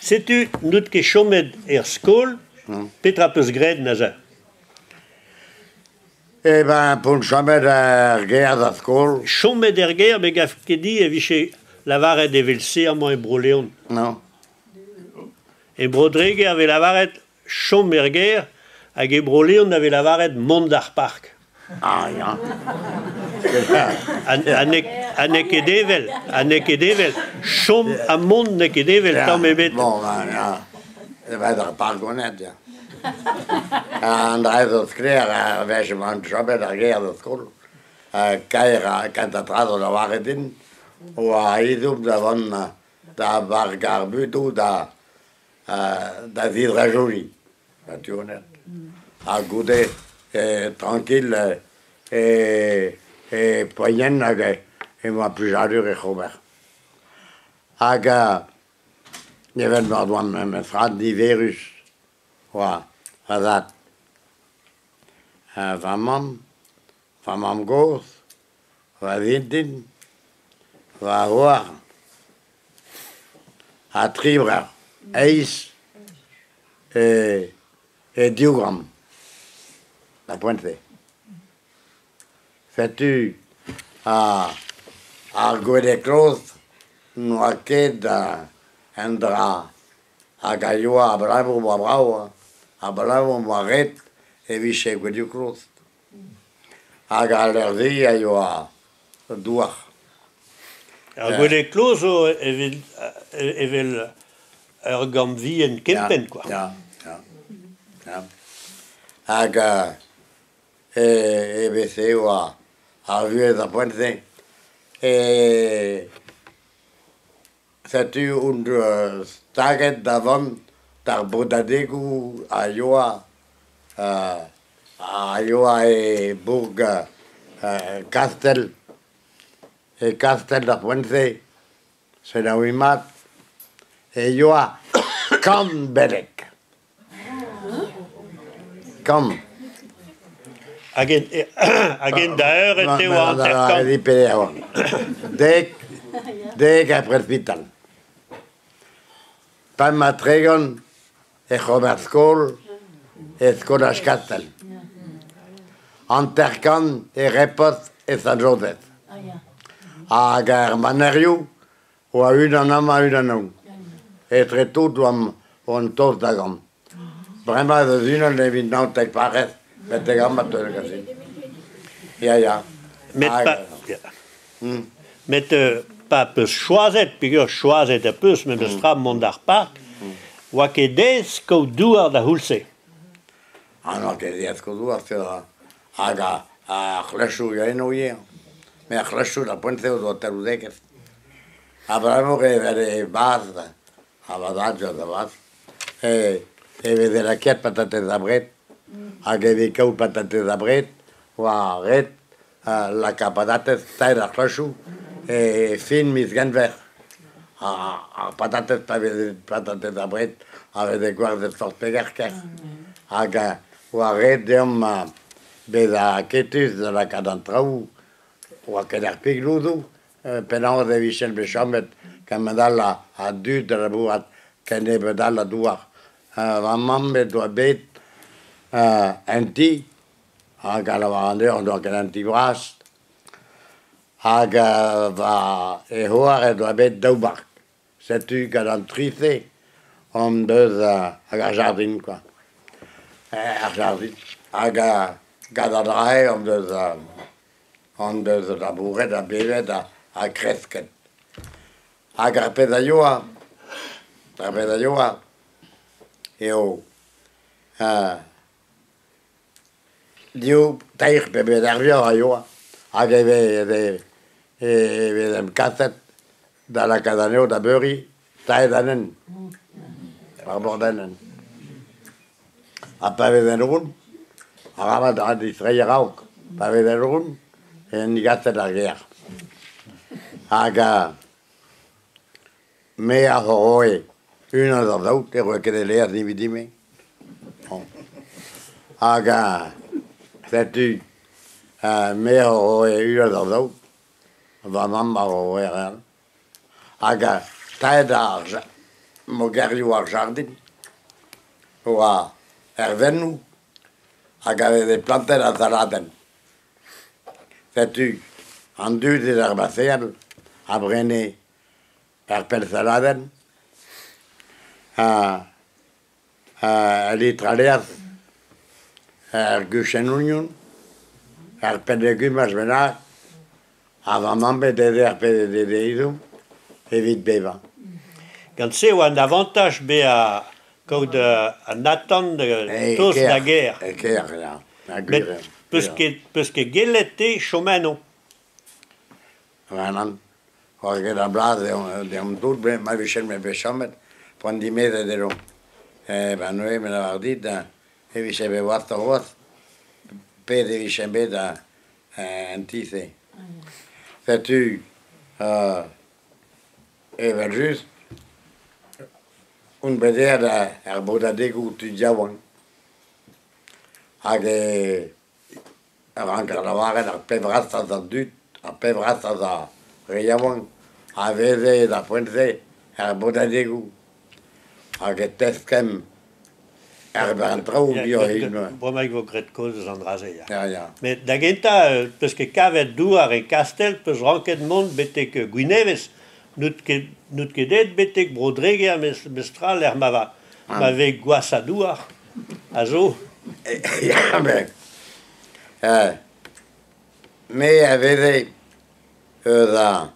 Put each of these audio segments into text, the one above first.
Sais-tu, nous qui chomed skol, Petra peus gred na ja. Eh ben, pour chomed guerre à skol. Chomed guerre, mais gaf kedi e viche lavaret e vel serment e broleon. Non. E brodrege ave lavaret chomed guerre, hag e broleon ave lavaret mondar park. Ah, ja. Anek edevel, chom a mond nek edevel, tamm ebet. Bon, ja. Dat was er paar gonet, ja. En daar is het kreeg, wees je man, chomed guerre à skol. Kaira, cantatrado da varetin, o aidum da van da vargarbuto da vidrajoli, natuurlijk. A goede, tranquille, poyen et moi plus jalur et Robert. Aga, je bent maar dan met vraat die virus, wa, dat. Van mam goos, wa vintin, wa hoar, a tribrer, eis, e diogram, la pointe. Fais-tu à Arguede Close, Noaquet, Endra, à Gayoa, à Bravo, à Bravo, Moiret, et Vichy Guedu Close. À Galerdi, à Yoa, Douar. Arguede Close, evel gam vi Kempen, quoi. Ja. Aga, EBC, ou a vu da pointe. Sais-tu un staget d'avant dar Bodadegu à Iowa et Bourg Castel et Castel da Pointe c'est la Wimat et Iowa comme Belek comme Hagen daer et teo anterkamp. Dek après l'hôpital. Pas ma tregon et Robert Skol et Skolash Castel. Anterkan et Repos et Saint-Joseph. À Germanario, ou à une en homme, à une en homme. Et très tôt, on tosse d'agam. Vraiment, de une, on est venu, t'es pareil. Mais t'es gamme, tu le casses. Ja. Met pa peus choazet, pigur choazet a peus, met peus tra mondar park, oa ket dez ko douar da houlse. Ah non, ket dez ko douar, c'est hag a chlechou ya eno hier. Mais a chlechou da pointe o do terudeket. A bravo e baz, a badadja da baz. E vede la ket patate da bret, hag e vekau patate da bret, oa ret, la capadates taire a chlechou, e fin mis ganver. A patates patates da bret, ave de guardet fort pegarker. Hag oa ret deom bet a ketus de la cadantraou, oa keder pigloudou, penan de Michel Bechamet, kamadal a du de la bouat, kene bedal a douar. Va mambe doa bet anti, hag a la varande, on doa ken anti bras, hag va e hoar e doa bet daoubark. Sais-tu qu'à tricé, on deus hag a jardin, quoi. A jardin. Hag gad a drae, on deus labouret a bevet a kresket. Hag ar ped a yoa, eo, diou taich pe bet ar vior a yoa, hag e vedem kaset da la cadaneo da beuri, tae danen, par bordanen. A pa veden roun, a ramat a distreie rauk, pa veden roun, en gaset ar ger. Hag me a horoe, una d'ar daout, e roe ket e leaz dividime. Hag sais-tu, me a horoe una d'ar daout, va mam a horoe real. Hag tae da mogerio ar jardin, oa ervennu, hag ave de planter a zaraden. Setu, an dud ar baseal, a brene per zaraden, a litraleaz, guschen union, per legumaj benar, a mambe de per idum, evit beva. Gant se oa an avantage be a kaout an atan de tos da guerre. Eker, ja. Met peus ket gelet te chomeno. Vanan, oa ket a blaz de om tout, ma vichen me bechamet, poan di meze de rom. Ben noe, men avar dit, e vichen be oaz ta oaz, pe de vichen bet an tise. Setu, evel just, un beder ar bodadegu tu diawan. Hag ar ankar lavaret ar pevraz az a dut, ar pevraz az a reiawan, a veze da poentze ar bodadegu. Hag teskem ar bentrao bio hin. Bromag vo gret koz an raze, ya. Ja. Met da genta, peus ket kavet douar e kastel, peus ranket mont betek Gwynevez, nout kedet betek brodreger mestral ma vez gwas a douar, a zo. Ja, ben. Me a veze da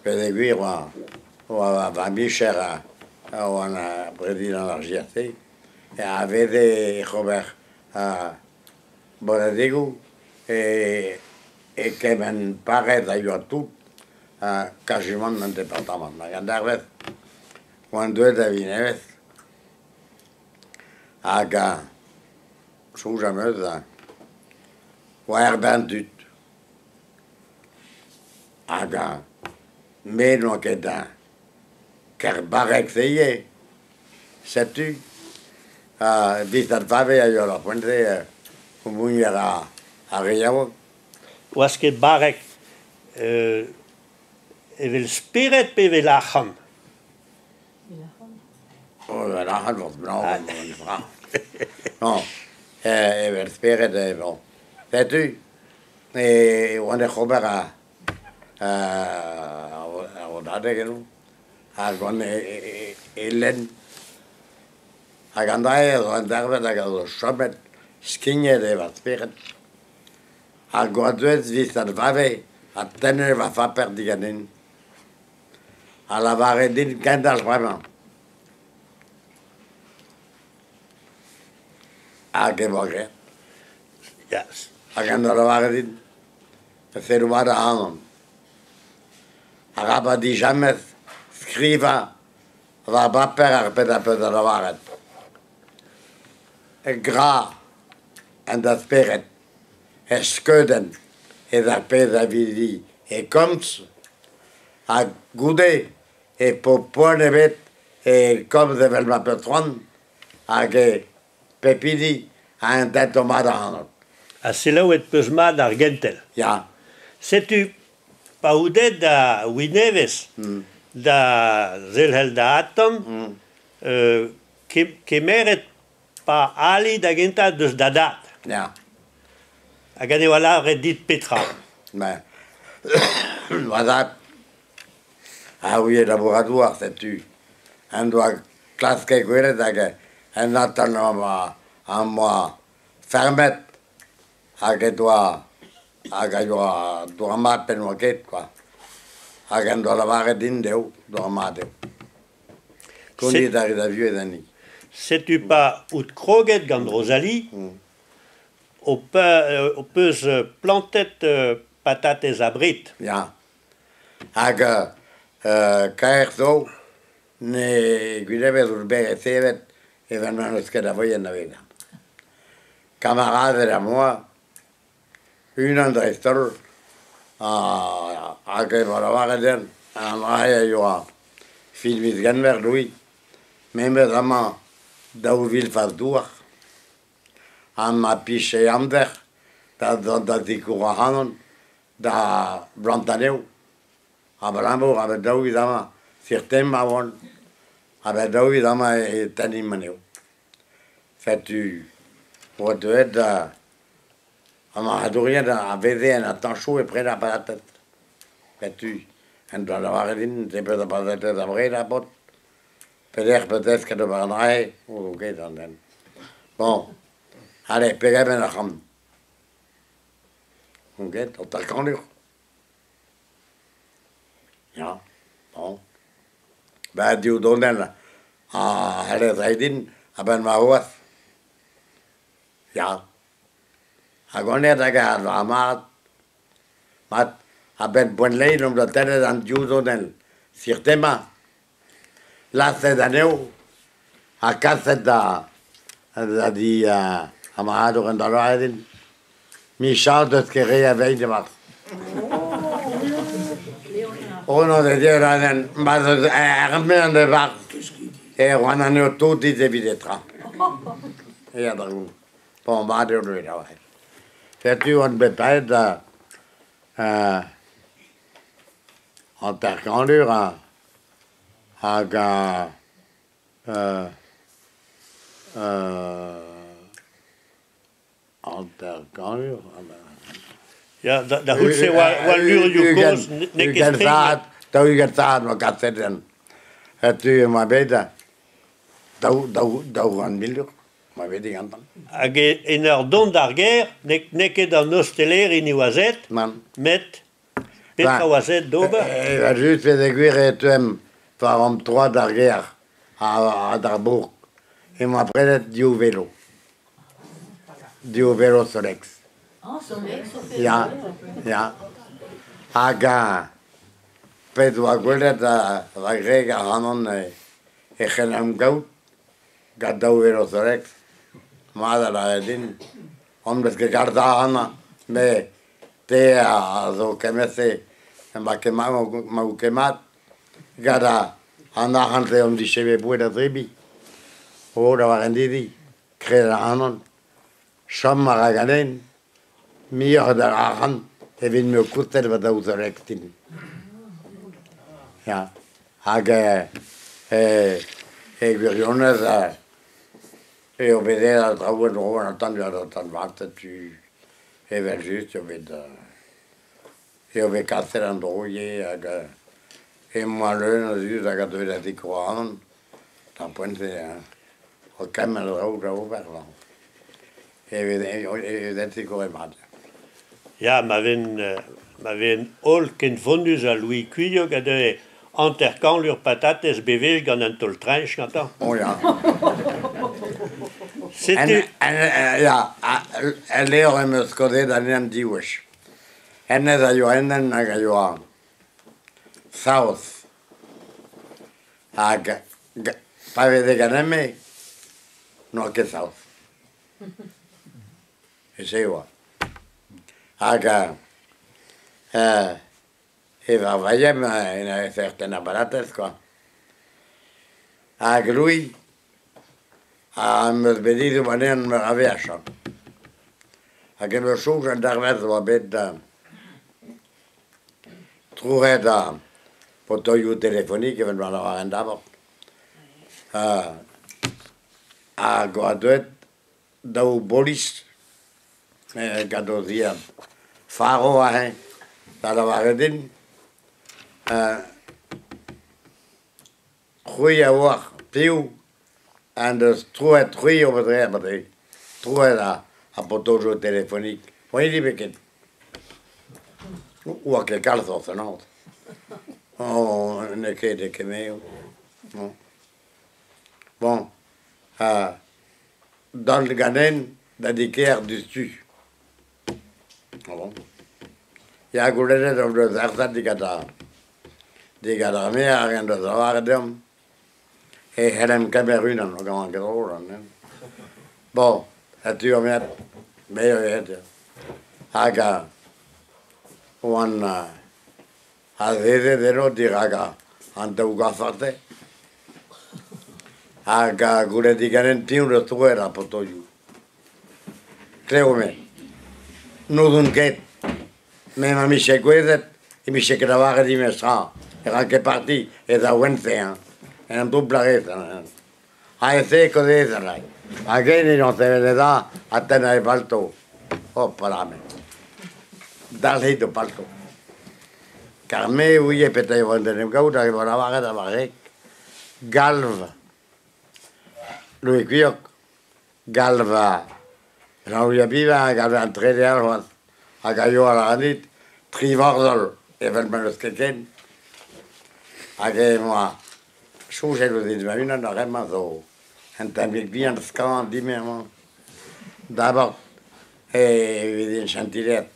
pede gwir oa va bicher oan a bredil an ar GRT, a veze Robert bodadegu e kemen paret a yo a tout quasiment nan departament. Ma gandarvet, oan deuet a Vinevez, hag soujameuz oa er ben dut. Hag me no ket ker barek zeie, setu, bizat fave a yo la poente, mounier a reiaouak. Oaz ket barek evel speret pe evel achan. Evel achan vort blanc, non, evel speret, bon. Setu, oan e chober a rodade geno, hag oan e len, hag an dae oan dervet hag o chomet skinget evel speret, hag oa deuet bizat fave a tener va faper diganin, a lavare din kendal vraiment. Hag e bagret. Yes. Hag an lavare din, ser oar a hanon. Hag a ba di jamez skriva va baper ar pet a peus a lavaret. E gra en da speret, e skeuden e ar pez a vidi e komz, hag goude e po poan e bet e komz evel ma petron, hag e pepidi a un tet o mat a hanon. A selaouet peus mat ar gentel. Ja. Setu, pa oudet da Gwynevez, da zelhel da atom, kemeret pa ali da genta deus da dat. Ja. Hag ane wala ret dit petra. Ben, vazat, a ouie laboradoir, setu. En doa klaske gweret hag en atan an moa fermet, hag e doa doa mat pen oa ket, quoi. Hag en doa lavare din deo, doa mat deo. Koni da vieux e dani. Setu pa out kroget gant Rosalie, o peus plantet patates a brit. Ja. Hag kaer zo, ne Gwynevez ur beret sevet, even man eus ket a voyen na vegan. Camarade a moi, un an dreistol, hag e va lavare den, an rae yo a filmiz genver lui, memez ama daou vil faz douar, an ma piche amder, da dikour a hanon, da blantaneu, a brambour a daou ama, sirtem a won, Aber da wieder mal dann immer nicht. Fais-tu, pour te être, à rien à baiser un temps chaud et près de la tête. Fais-tu, un doigt d'avoir une, c'est peut-être pas être d'avoir la botte. Peut-être que tu vas en aller, ou ok, bon, allez, pégame la chambre. Ok, on t'a connu. Ja, bon. Ben, die doen dan, hij rijdt in, aber maar wat. Ja. Hij kon niet dat hij maar hij bent bonlein omdat hij dan judo dan zich thema. Laatste dan heel, hij kan het daar, die amado en daar rijden. Michel dat keer weet je wat. Uno de ellos eran más de bar. Cuando no tutti de videttra. Ja, daarom. Van waar de weer nou. Dat u een bepaalde intercambure à intercambure. Ja, dat goed ze wat luur je koos, niks springen. Dat u gaat zaad, maar gaat zitten. Het u maar beter. Dat gaan milder, maar weet ik aan dan. In er don d'arguer, nek dan nosteleer in Iwazet, met Petra Wazet dober. Il va juste faire cuire tu aimes par 3 d'arguer à Darbourg. Et moi après du vélo. Du velosolex. Ja, ja. Aga. Pedro quella da grega hanon e genam gout. Gadau velosolex. Maar daar din. Omdat ik daar aan me te zo kemese maar kemat gada aan de die cheve buena tribi. Ora waren die kreda hanon. Shammara galen. Mir der aan even me kutter wat dat rectin. Ja. Hage ik wil jongens et on faisait un travail de rôle en temps de vente, tu es juste, on avait cassé l'endroyer, et moi, là, on a gâté la décoration, t'as pointé, au caméra de route, ouvert là. Et dat is gewoon maar. Ja, maar een olken vondus à Louis Cuyo, que de intercamp leurs patates bevées dans un tol train, j'entends. Oh ja. C'était... Ja, leren me skode dan een diwish. En dat je en dan je south. Aga, pave de ganeme, no que south. Ese igual. Aga, va vaya en certaines baratas quoi. Aga lui. Met bedienen wanneer we gaan werken. Ik heb er soms een dag met wat met trouver daar voor je telefoniek en we gaan daar. Gaat uit de bolis. Gaat uit hier. Faro hè. Daar waren din. Goeie woord. Pieuw. En dus trouver op het rijden, trouver daar een potojo telefoniek. Wat is die bekend? Hoe ik kan het altijd nog. Oh, een keer de kemeel. Bon, dans le ganin, dat ik keer dessus. Bon. Ja, ik wil net op de zacht die gaat daar meer en dat waren dem. Et Hélène Cameroun, on a un gros. Bon, tu as mis, mais aga, on a de no diraga, antauga fate. Aga, gure diganen tiun tu era potoyu. Créeme, no d'un quet, mais ma miche guedet, et miche gravare di mesra, era que parti, et da Wednesday, en dupla esa. Hai seco de esa, rai. Aquelli non se vede da a tenere palto. Oh, parame. Dal hito palto. Carme uye pete vonde nem gauda che volava da varek. Galva. Lui quiok. Galva. La uye viva, galva entre de algo. A gallo a la nit. Trivordol. E vel menos que ken. A che moi. Chose lo dit, ma une n'a rien mazo. En también bien scan dimement. D'abord, vedi in chantilet.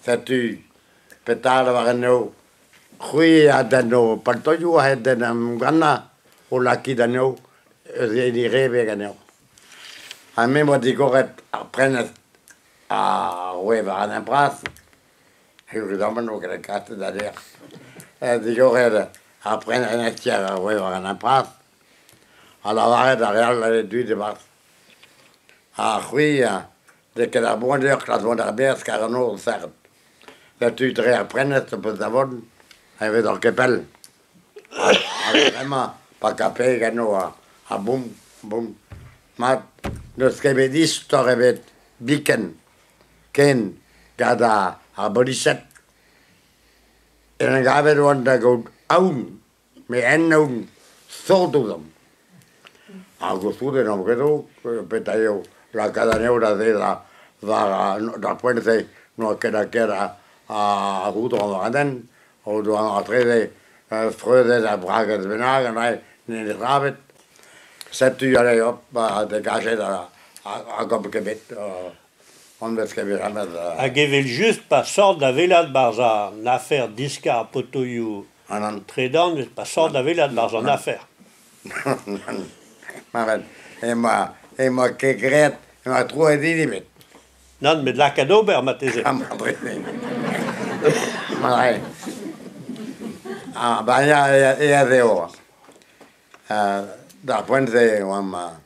Satu petala varano. Hui adano, paltoyu adenam gana o laki dano. Di rebe gano. A même di corret apprenne a weva an impras. Je domano che le carte da der. Di corret apprenne a tiara a weva an impras. A la vare da real la due de bar. A hui de que la bonne heure la bonne arbers carano sert. Tu te apprenne ce peu d'avon. Aveva dans Kepel. Vraiment, pas capé, gano, a boum, boum. Ma, nos kebedis, torrebet, biken, ken, gada, a bolisset. En een gaven wanda go aun, me en aun, sordudam. A gostude no quedo, petayo, la cada neura de la puente, no queda a rudo en o doan atrede freude da braga de benagen in de rabet set u jare op de gage da a gop gebet on vet gebet amet a gevel just pas sort da velad barza l'affaire discar potoyu anan tredan pas sort da velad barza l'affaire maven e ma que gret ma tro di met non mais la cadeau ber mateze ma baina e de o da puente mamma